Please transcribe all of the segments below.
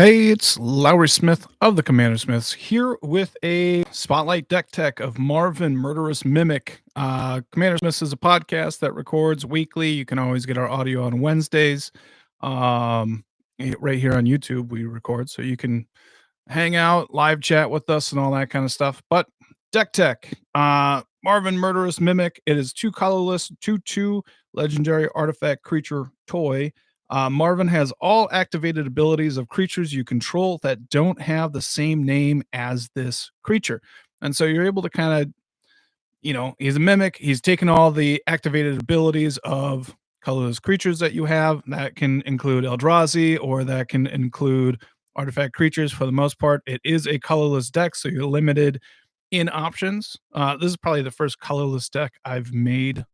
Hey, it's Lowry Smith of the Commander Smiths here with a spotlight deck tech of Marvin Murderous Mimic. Commander Smiths is a podcast that records weekly. You can always get our audio on Wednesdays. Right here on YouTube, we record, so you can hang out, live chat with us, and all that kind of stuff. But deck tech, Marvin Murderous Mimic. It is two colorless, 2/2 legendary artifact creature toy. Marvin has all activated abilities of creatures you control that don't have the same name as this creature. And so you're able to kind of, he's a mimic. He's taken all the activated abilities of colorless creatures that you have. That can include Eldrazi or that can include artifact creatures for the most part. It is a colorless deck, so you're limited in options. This is probably the first colorless deck I've made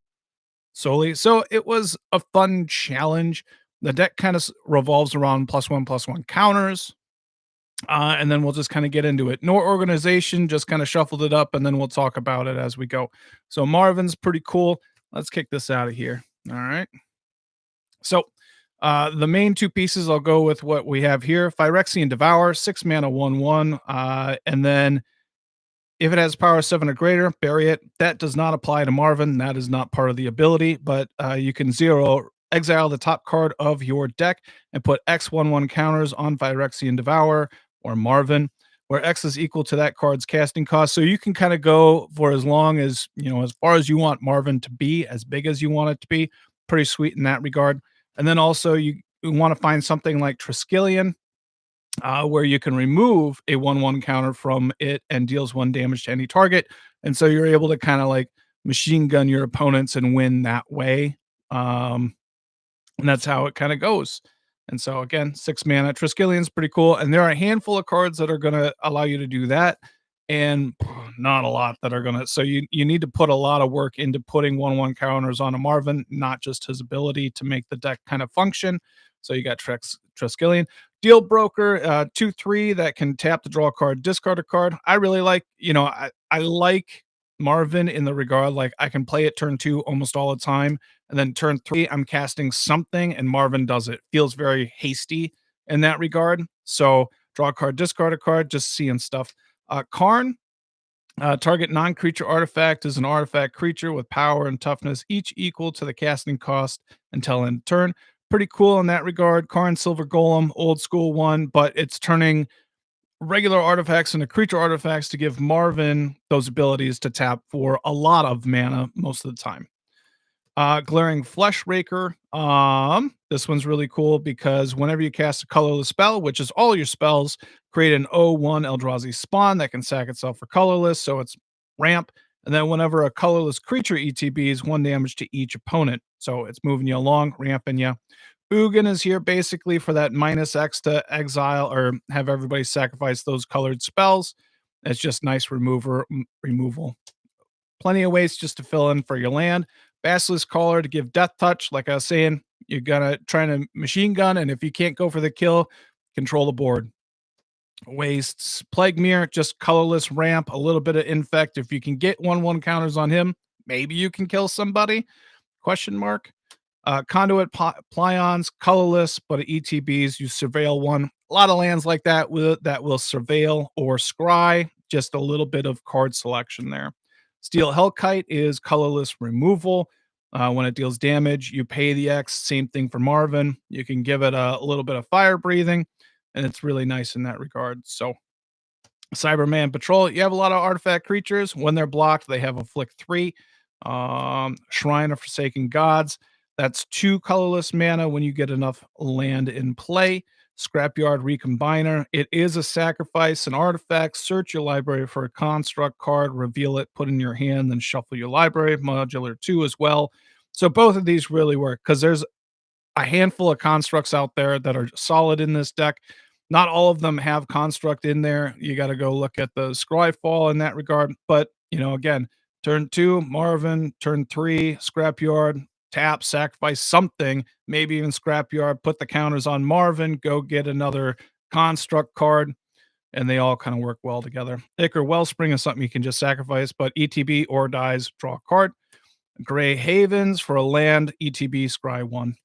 solely. So it was a fun challenge. The deck kind of revolves around +1/+1 counters. And then we'll just kind of get into it. No organization, just kind of shuffled it up, and then we'll talk about it as we go. So Marvin's pretty cool. Let's kick this out of here. All right. So the main two pieces, I'll go with what we have here. Phyrexian Devour, 6 mana, 1/1. And then if it has power 7 or greater, bury it. That does not apply to Marvin. That is not part of the ability, but you can exile the top card of your deck and put X/1/1 counters on Phyrexian Devour or Marvin, where X is equal to that card's casting cost. So you can kind of go for as long as, as far as you want Marvin to be, as big as you want it to be. Pretty sweet in that regard. And then also you want to find something like Triskelion, where you can remove a 1/1 counter from it and deals 1 damage to any target. And so you're able to kind of like machine gun your opponents and win that way. And that's how it kind of goes. And so again, 6 mana. Triskellion's pretty cool. And there are a handful of cards that are going to allow you to do that. And not a lot that are going to. So you need to put a lot of work into putting 1/1 counters on a Marvin, not just his ability to make the deck kind of function. So you got Triskelion. Deal Broker, 2/3 that can tap to draw a card, discard a card. I really like, I like Marvin in the regard, like I can play it turn 2 almost all the time. And then turn 3, I'm casting something and Marvin does it. Feels very hasty in that regard. So draw a card, discard a card, just seeing stuff. Karn, target non-creature artifact is an artifact creature with power and toughness, each equal to the casting cost until end turn. Pretty cool in that regard. Karn Silver Golem, old school one, but it's turning regular artifacts into creature artifacts to give Marvin those abilities to tap for a lot of mana most of the time. Glaring Flesh Raker. This one's really cool because whenever you cast a colorless spell, which is all your spells, create an 0/1 Eldrazi spawn that can sack itself for colorless, so it's ramp. And then whenever a colorless creature ETBs, 1 damage to each opponent. So it's moving you along, ramping you. Ugin is here basically for that -X to exile or have everybody sacrifice those colored spells. It's just nice removal. Plenty of ways just to fill in for your land. Basilisk Caller to give death touch. Like I was saying, you're gonna try to machine gun, and if you can't go for the kill, control the board. Wastes Plague Mirror, just colorless ramp, a little bit of infect. If you can get 1/1 counters on him, maybe you can kill somebody. Question mark. Conduit Plions, colorless, but at ETBs, you surveil one. A lot of lands like that will surveil or scry. Just a little bit of card selection there. Steel Hellkite is colorless removal. When it deals damage, you pay the X. Same thing for Marvin. You can give it a little bit of fire breathing, and it's really nice in that regard. So, Cyberman Patrol, you have a lot of artifact creatures. When they're blocked, they have Afflict 3. Shrine of Forsaken Gods. That's 2 colorless mana when you get enough land in play. Scrapyard Recombiner. It is a sacrifice, an artifact. Search your library for a construct card, reveal it, put in your hand, then shuffle your library. Modular 2 as well. So both of these really work because there's a handful of constructs out there that are solid in this deck. Not all of them have construct in there. You got to go look at the Scryfall in that regard. But, again, turn 2, Marvin. Turn 3, Scrapyard. Tap, sacrifice something, maybe even Scrapyard, put the counters on Marvin, go get another construct card, and they all kind of work well together. Ichor Wellspring is something you can just sacrifice, but ETB or dies, draw a card. Gray Havens for a land, ETB, scry 1.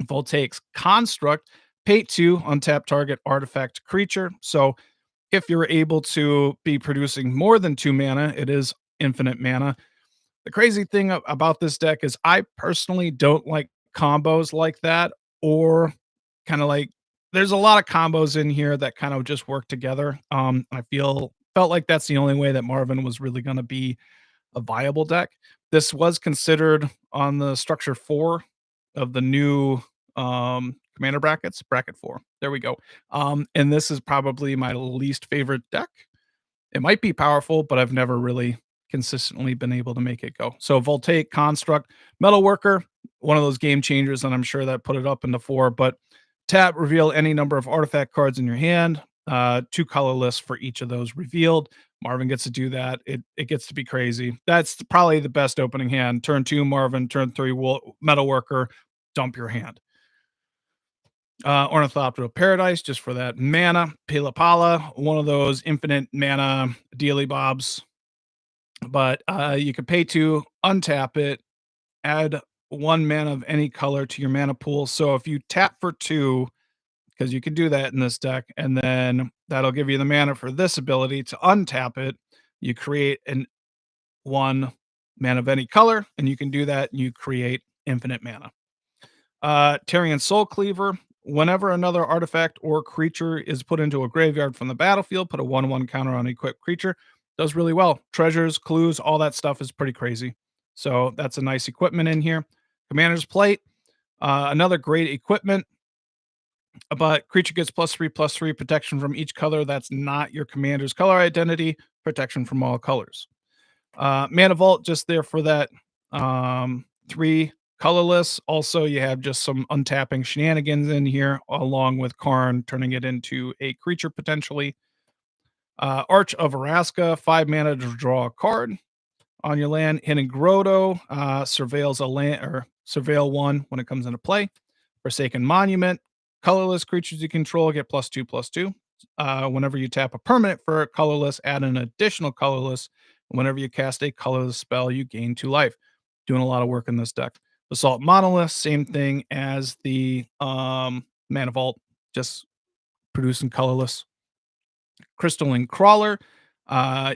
Voltaic's Construct, pay 2, untap target artifact creature. So if you're able to be producing more than 2 mana, it is infinite mana. The crazy thing about this deck is I personally don't like combos like that, or kind of like there's a lot of combos in here that kind of just work together. I felt like that's the only way that Marvin was really going to be a viable deck. This was considered on the structure 4 of the new commander brackets, bracket 4. There we go. And this is probably my least favorite deck. It might be powerful, but I've never really consistently been able to make it go. So Voltaic Construct, Metalworker, one of those game changers, and I'm sure that put it up into 4. But tap, reveal any number of artifact cards in your hand. 2 colorless for each of those revealed. Marvin gets to do that. It gets to be crazy. That's probably the best opening hand. Turn 2, Marvin. Turn 3, Metalworker. Dump your hand. Ornithopter Paradise, just for that mana. Pilapala, one of those infinite mana dealy bobs. But you can pay 2, untap it, add 1 mana of any color to your mana pool. So if you tap for 2, because you can do that in this deck, and then that'll give you the mana for this ability to untap it. You create an 1 mana of any color, and you can do that, and you create infinite mana. Tarian Soul Cleaver. Whenever another artifact or creature is put into a graveyard from the battlefield, put a 1/1 counter on equipped creature. Does really well. Treasures, clues, all that stuff is pretty crazy. So that's a nice equipment in here. Commander's Plate. Another great equipment. But creature gets +3/+3 protection from each color that's not your commander's color identity. Protection from all colors. Mana Vault, just there for that 3 colorless. Also, you have just some untapping shenanigans in here, along with Karn turning it into a creature potentially. Arch of Araska, 5 mana to draw a card on your land. Hidden Grotto surveils a land, or surveil 1 when it comes into play. Forsaken Monument, colorless creatures you control get +2/+2. Whenever you tap a permanent for colorless, add an additional colorless. Whenever you cast a colorless spell, you gain 2 life. Doing a lot of work in this deck. Assault Monolith, same thing as the Mana Vault, just producing colorless. Crystalline Crawler.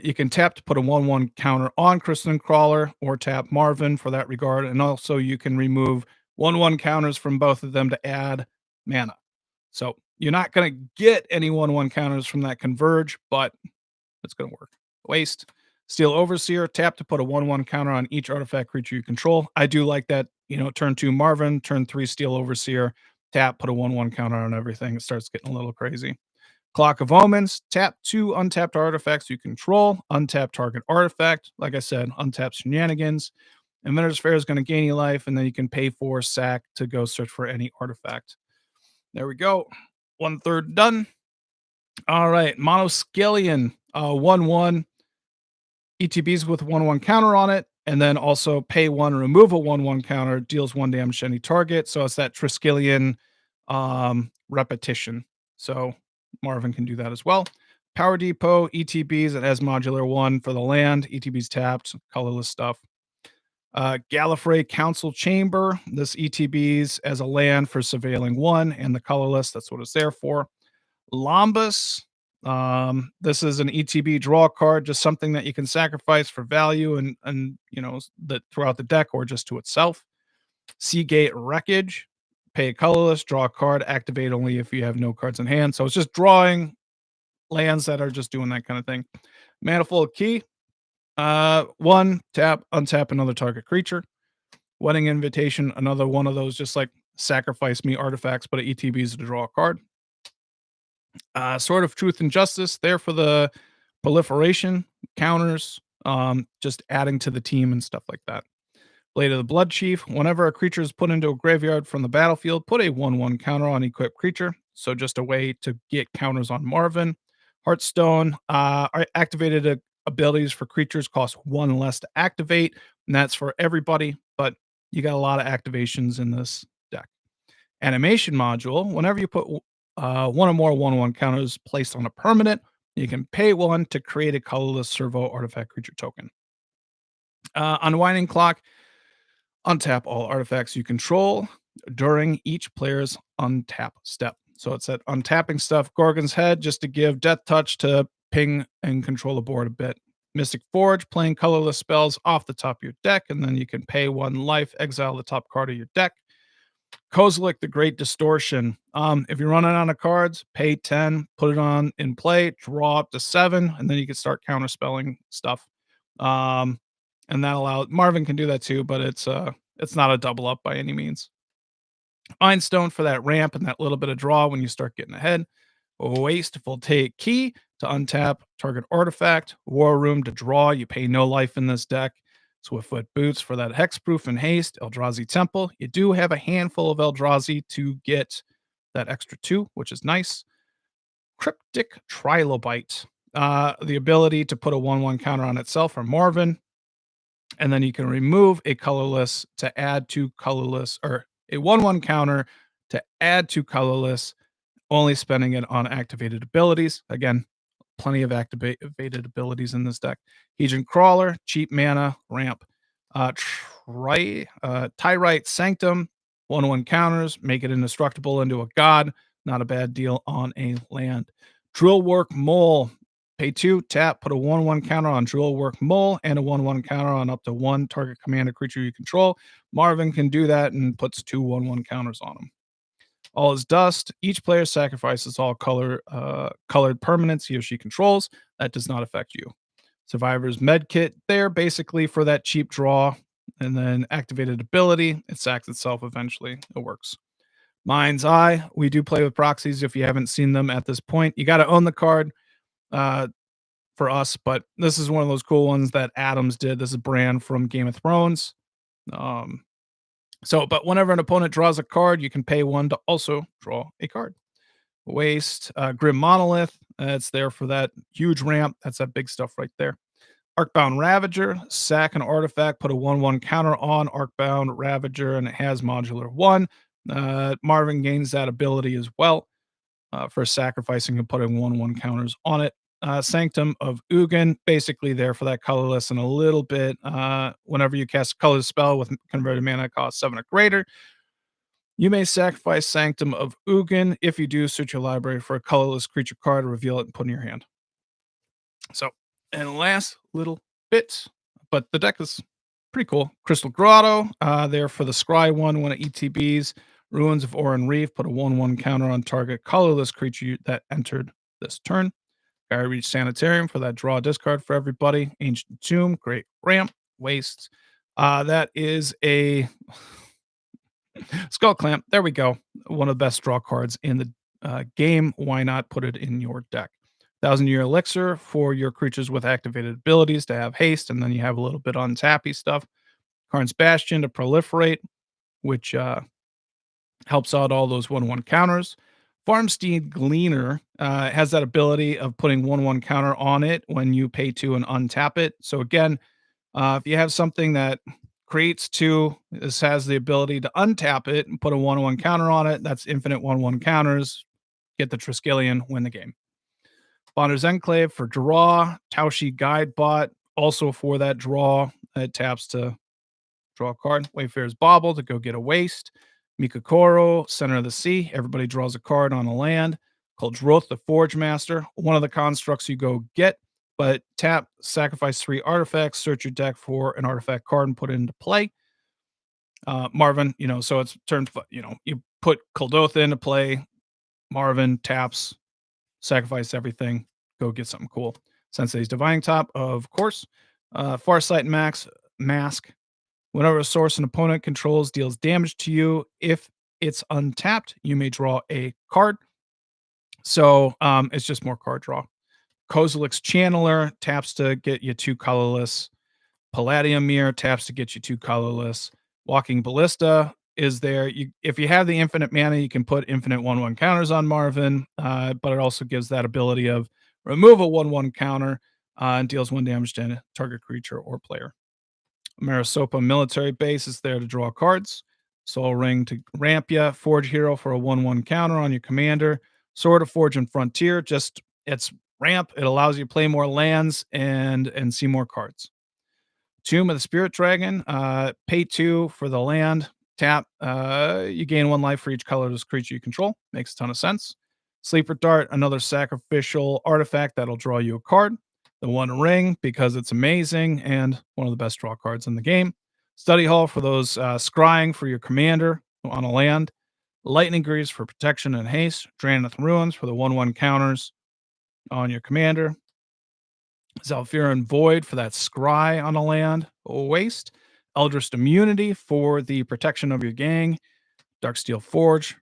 You can tap to put a 1/1 counter on Crystalline Crawler, or tap Marvin for that regard. And also you can remove 1/1 counters from both of them to add mana. So you're not going to get any 1/1 counters from that Converge, but it's going to work. Waste. Steel Overseer, tap to put a 1/1 counter on each artifact creature you control. I do like that. Turn 2 Marvin, turn 3 Steel Overseer, tap, put a 1/1 counter on everything. It starts getting a little crazy. Clock of Omens, tap 2 untapped artifacts you control, untap target artifact. Like I said, untap shenanigans. Inventor's Fair is going to gain you life, and then you can pay for sack to go search for any artifact. There we go. 1/3 done. All right. Monoscalion, 1/1. ETBs with 1/1 counter on it, and then also pay 1, remove a 1/1 counter, deals 1 damage to any target. So it's that Triskelion repetition. So Marvin can do that as well. Power Depot, ETBs, it has modular 1 for the land. ETBs tapped, colorless stuff. Gallifrey Council Chamber, this ETBs as a land for surveilling 1, and the colorless, that's what it's there for. Lombus, this is an ETB draw card, just something that you can sacrifice for value and that throughout the deck or just to itself. Seagate Wreckage, pay a colorless, draw a card, activate only if you have no cards in hand. So it's just drawing lands that are just doing that kind of thing. Manifold Key, 1, tap, untap another target creature. Wedding Invitation, another one of those, just like sacrifice me artifacts, but ETBs to draw a card. Sword of Truth and Justice, there for the proliferation counters, just adding to the team and stuff like that. Blade of the Blood Chief, whenever a creature is put into a graveyard from the battlefield, put a 1/1 counter on equipped creature. So just a way to get counters on Marvin. Heartstone, activated abilities for creatures cost 1 less to activate, and that's for everybody, but you got a lot of activations in this deck. Animation Module, whenever you put 1 or more 1/1 counters placed on a permanent, you can pay 1 to create a colorless servo artifact creature token. Unwinding Clock, untap all artifacts you control during each player's untap step. So it's that untapping stuff. Gorgon's Head, just to give Death Touch to ping and control the board a bit. Mystic Forge, playing colorless spells off the top of your deck, and then you can pay 1 life, exile the top card of your deck. Kozilek, the Great Distortion. If you're running out of cards, pay 10, put it on in play, draw up to 7, and then you can start counterspelling stuff. And that allows Marvin can do that too, but it's not a double up by any means. Mindstone for that ramp and that little bit of draw when you start getting ahead. Wasteful Take Key to untap target artifact. War Room to draw. You pay no life in this deck. Swiftfoot Boots for that hexproof and haste. Eldrazi Temple. You do have a handful of Eldrazi to get that extra 2, which is nice. Cryptic Trilobite. The ability to put a 1/1 counter on itself from Marvin. And then you can remove a colorless to add 2 colorless, or a 1/1 counter to add 2 colorless, only spending it on activated abilities. Again, plenty of activated abilities in this deck. Hedron Crawler, cheap mana, ramp. Tyrite Sanctum, 1/1 counters, make it indestructible into a god. Not a bad deal on a land. Drillwork Mole, pay 2, tap, put a 1/1 counter on Drillwork Mole and a 1/1 counter on up to 1 target commander creature you control. Marvin can do that and puts 2 1/1 counters on them. All is Dust. Each player sacrifices all colored permanents he or she controls. That does not affect you. Survivor's Medkit, there basically for that cheap draw. And then activated ability, it sacks itself eventually. It works. Mind's Eye, we do play with proxies if you haven't seen them at this point. You got to own the card for us, but this is one of those cool ones that Adams did. This is Bran from Game of Thrones. But whenever an opponent draws a card, you can pay 1 to also draw a card. Waste, Grim Monolith. It's there for that huge ramp. That's that big stuff right there. Arcbound Ravager, sack an artifact, put a 1/1 counter on Arcbound Ravager, and it has modular 1. Marvin gains that ability as well for sacrificing and putting 1/1 counters on it. Sanctum of Ugin, basically there for that colorless and a little bit. Whenever you cast a colorless spell with converted mana cost 7 or greater, you may sacrifice Sanctum of Ugin. If you do, search your library for a colorless creature card, reveal it, and put it in your hand. So, and last little bit, but the deck is pretty cool. Crystal Grotto, there for the Scry one when it ETBs. Ruins of Oran Reef, put a 1/1 counter on target colorless creature that entered this turn. Sky Reach Sanitarium for that draw discard for everybody. Ancient Tomb, great ramp. Waste. That is a Skull Clamp. There we go. One of the best draw cards in the game. Why not put it in your deck? 1,000-Year Elixir for your creatures with activated abilities to have haste, and then you have a little bit on tappy stuff. Karn's Bastion to proliferate, which helps out all those 1/1 counters. Farmsteed Gleaner has that ability of putting 1/1 counter on it when you pay 2 and untap it. So again, if you have something that creates 2, this has the ability to untap it and put a 1/1 counter on it. That's infinite 1/1 counters. Get the Triskelion, win the game. Bonder's Enclave for draw. Taushi Guidebot, also for that draw. It taps to draw a card. Wayfarer's Bauble to go get a waste. Mikakoro, Center of the Sea. Everybody draws a card on a land. Called Droth the Forge Master. One of the constructs you go get, but tap, sacrifice 3 artifacts, search your deck for an artifact card and put it into play. Marvin, so it's turn, you put Kuldotha into play. Marvin taps, sacrifice everything, go get something cool. Sensei's Divine Top, of course. Farsight Mask. Whenever a source an opponent controls deals damage to you, if it's untapped, you may draw a card. So it's just more card draw. Kozilek's Channeler taps to get you 2 colorless. Palladium Mirror taps to get you 2 colorless. Walking Ballista is there. If you have the infinite mana, you can put infinite 1/1 counters on Marvin, but it also gives that ability of remove a 1/1 counter and deals 1 damage to a target creature or player. Marisopa Military Base is there to draw cards. Soul Ring to ramp ya. Forge Hero for a 1/1 counter on your commander. Sword of Forge and Frontier, just it's ramp. It allows you to play more lands and see more cards. Tomb of the Spirit Dragon, pay 2 for the land. Tap, you gain 1 life for each colorless creature you control. Makes a ton of sense. Sleeper Dart, another sacrificial artifact that'll draw you a card. The One Ring, because it's amazing and one of the best draw cards in the game. Study Hall for those scrying for your commander on a land. Lightning Greaves for protection and haste. Drannith Ruins for the 1/1 counters on your commander. Zalfiran Void for that scry on a land. Waste. Eldritch Immunity for the protection of your gang. Darksteel Forge,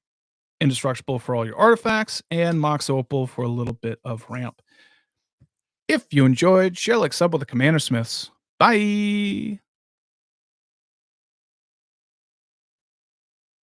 indestructible for all your artifacts, and Mox Opal for a little bit of ramp. If you enjoyed, share, like, sub with the Commander Smiths. Bye.